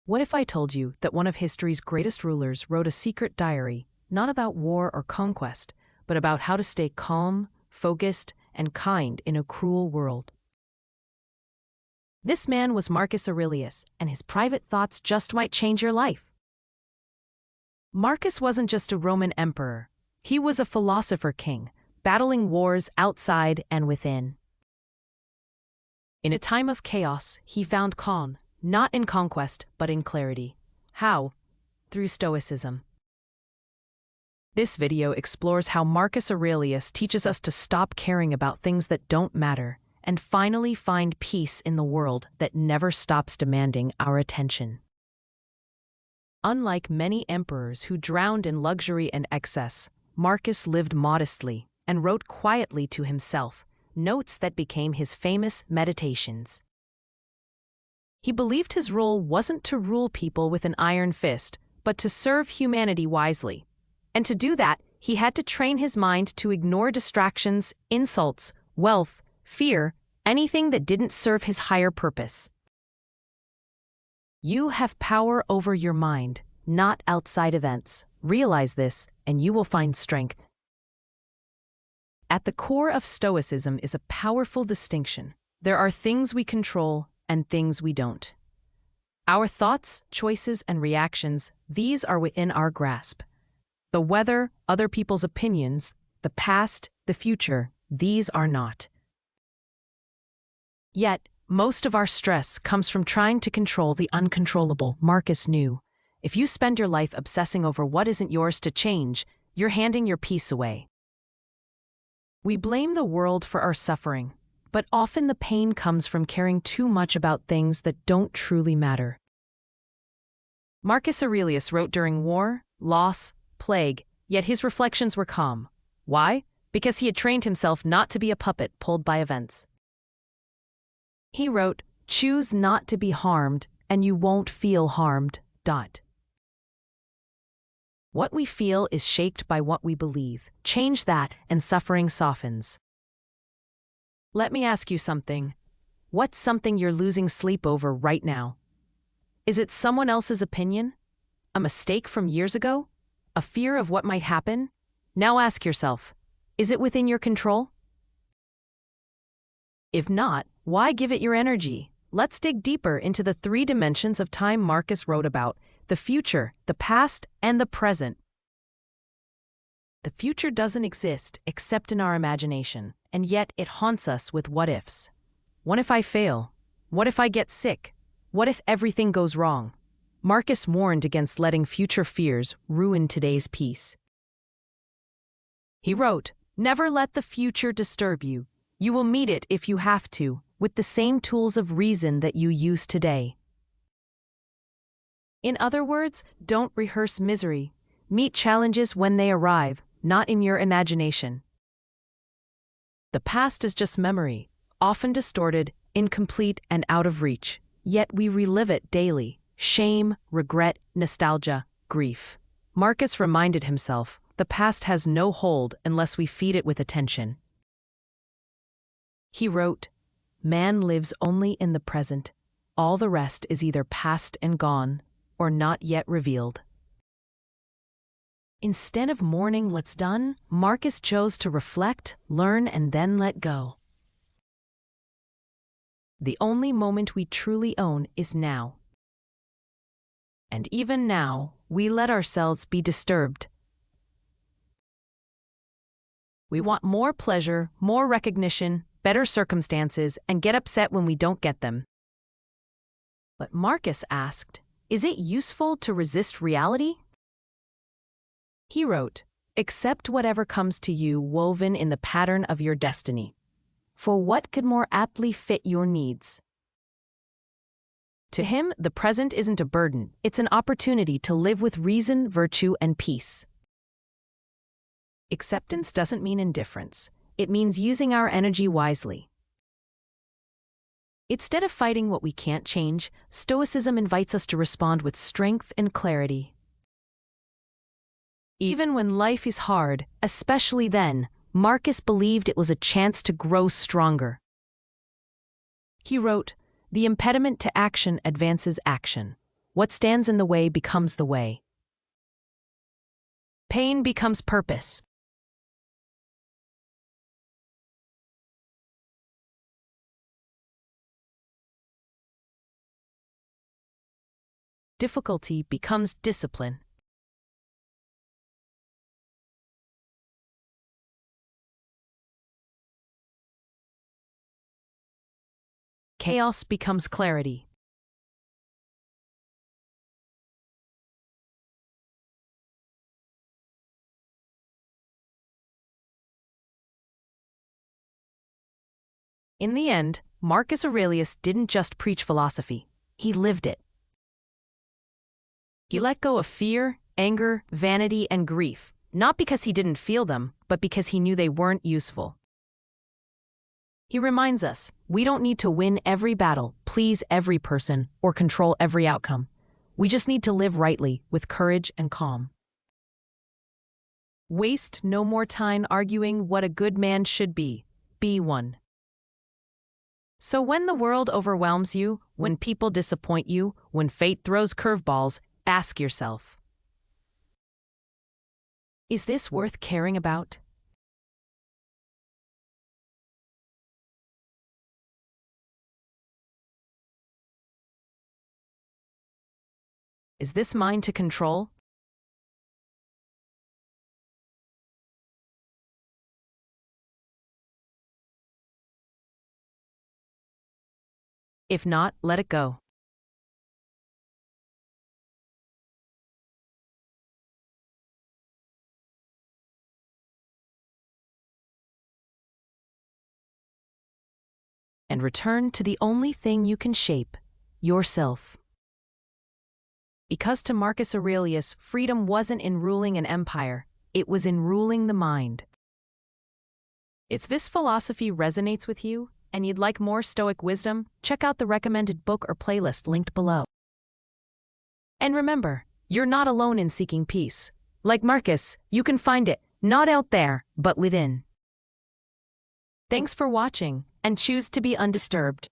What if I told you that one of history's greatest rulers wrote a secret diary, not about war or conquest, but about how to stay calm, focused, and kind in a cruel world? This man was Marcus Aurelius, and his private thoughts just might change your life. Marcus wasn't just a Roman emperor. He was a philosopher king, battling wars outside and within. In a time of chaos, he found calm, not in conquest, but in clarity. How? Through Stoicism. This video explores how Marcus Aurelius teaches us to stop caring about things that don't matter and finally find peace in the world that never stops demanding our attention. Unlike many emperors who drowned in luxury and excess, Marcus lived modestly and wrote quietly to himself, notes that became his famous meditations. He believed his role wasn't to rule people with an iron fist, but to serve humanity wisely. And to do that, he had to train his mind to ignore distractions, insults, wealth, fear, anything that didn't serve his higher purpose. You have power over your mind, not outside events. Realize this, and you will find strength. At the core of Stoicism is a powerful distinction. There are things we control and things we don't. Our thoughts, choices, and reactions, these are within our grasp. The weather, other people's opinions, the past, the future, these are not. Yet, most of our stress comes from trying to control the uncontrollable. Marcus knew, if you spend your life obsessing over what isn't yours to change, you're handing your peace away. We blame the world for our suffering, but often the pain comes from caring too much about things that don't truly matter. Marcus Aurelius wrote during war, loss, plague, yet his reflections were calm. Why? Because he had trained himself not to be a puppet pulled by events. He wrote, "Choose not to be harmed, and you won't feel harmed." What we feel is shaped by what we believe. Change that, and suffering softens. Let me ask you something. What's something you're losing sleep over right now? Is it someone else's opinion? A mistake from years ago? A fear of what might happen? Now ask yourself, is it within your control? If not, why give it your energy? Let's dig deeper into the 3 dimensions of time Marcus wrote about: the future, the past, and the present. The future doesn't exist except in our imagination, and yet it haunts us with what-ifs. What if I fail? What if I get sick? What if everything goes wrong? Marcus warned against letting future fears ruin today's peace. He wrote, "Never let the future disturb you. You will meet it if you have to, with the same tools of reason that you use today." In other words, don't rehearse misery. Meet challenges when they arrive, not in your imagination. The past is just memory, often distorted, incomplete, and out of reach. Yet we relive it daily. Shame, regret, nostalgia, grief. Marcus reminded himself, the past has no hold unless we feed it with attention. He wrote, "Man lives only in the present. All the rest is either past and gone, or not yet revealed." Instead of mourning what's done, Marcus chose to reflect, learn, and then let go. The only moment we truly own is now. And even now, we let ourselves be disturbed. We want more pleasure, more recognition, better circumstances, and get upset when we don't get them. But Marcus asked, is it useful to resist reality? He wrote, "Accept whatever comes to you woven in the pattern of your destiny. For what could more aptly fit your needs?" To him, the present isn't a burden, it's an opportunity to live with reason, virtue, and peace. Acceptance doesn't mean indifference. It means using our energy wisely. Instead of fighting what we can't change, Stoicism invites us to respond with strength and clarity. Even when life is hard, especially then, Marcus believed it was a chance to grow stronger. He wrote, "The impediment to action advances action." What stands in the way becomes the way. Pain becomes purpose. Difficulty becomes discipline. Chaos becomes clarity. In the end, Marcus Aurelius didn't just preach philosophy, he lived it. He let go of fear, anger, vanity, and grief, not because he didn't feel them, but because he knew they weren't useful. He reminds us, we don't need to win every battle, please every person, or control every outcome. We just need to live rightly, with courage and calm. Waste no more time arguing what a good man should be one. So when the world overwhelms you, when people disappoint you, when fate throws curveballs, ask yourself, is this worth caring about? Is this mine to control? If not, let it go. And return to the only thing you can shape, yourself. Because to Marcus Aurelius, freedom wasn't in ruling an empire, it was in ruling the mind. If this philosophy resonates with you, and you'd like more Stoic wisdom, check out the recommended book or playlist linked below. And remember, you're not alone in seeking peace. Like Marcus, you can find it, not out there, but within. Thanks for watching, and choose to be undisturbed.